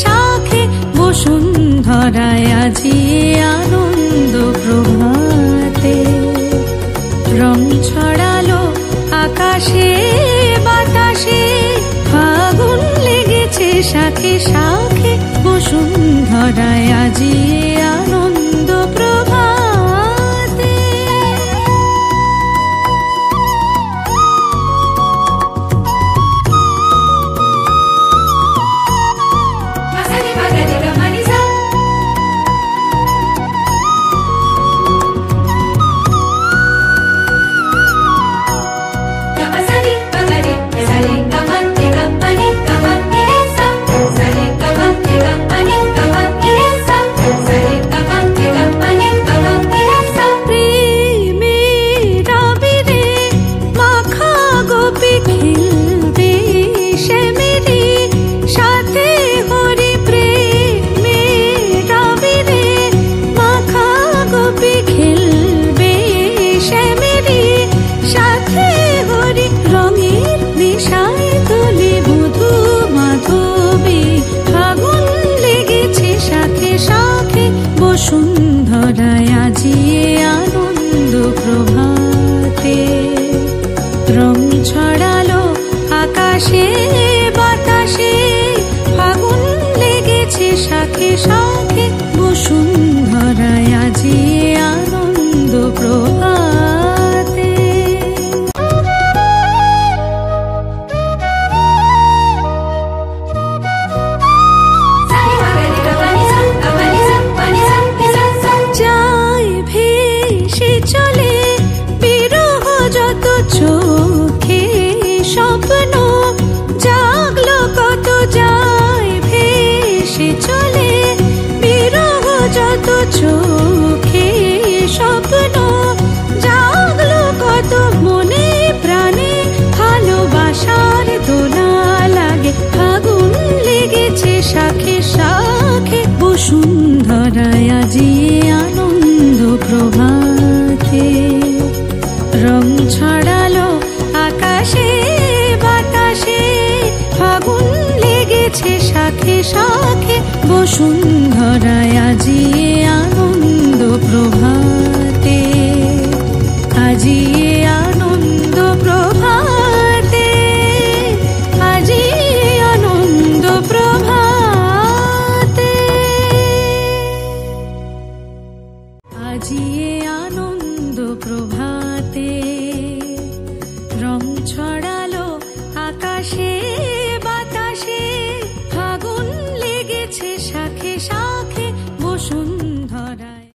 শাখে বসুন্ধরায় আজি আনন্দ প্রভাতে। রং ছড়ালো আকাশে বাতাসে, ফাগুন লেগেছে শাখে শাখে বসুন্ধরায় আজি আনন্দ প্রভাতে। বসুন্ধরায় আজি আনন্দ প্রভাতে। রং ছড়ালো আকাশে বাতাসে, ফাগুন লেগেছে শাখে শাখে বসুন্ধরায় আজি আনন্দ প্রভাতে। চলে বিরহ যত চোখে স্বপ্ন জাগলো কত, যায় ভেসে চলে বিরহ যত চোখে স্বপ্ন জাগলো কত, মনে প্রাণে ভালোবাসার দোলা লাগে, ফাগুন লেগেছে শাখে শাখে বসুন্ধরায় আজি আনন্দ প্রভাতে। রং ছড়ালো আকাশে বাতাসে, ফাগুন লেগেছে শাখে শাখে বসুন্ধরায় আজি আনন্দ প্রভাতে। আজি আনন্দ প্রভাতে, আজি আনন্দ প্রভাতে, আজি আনন্দ প্রভাতে।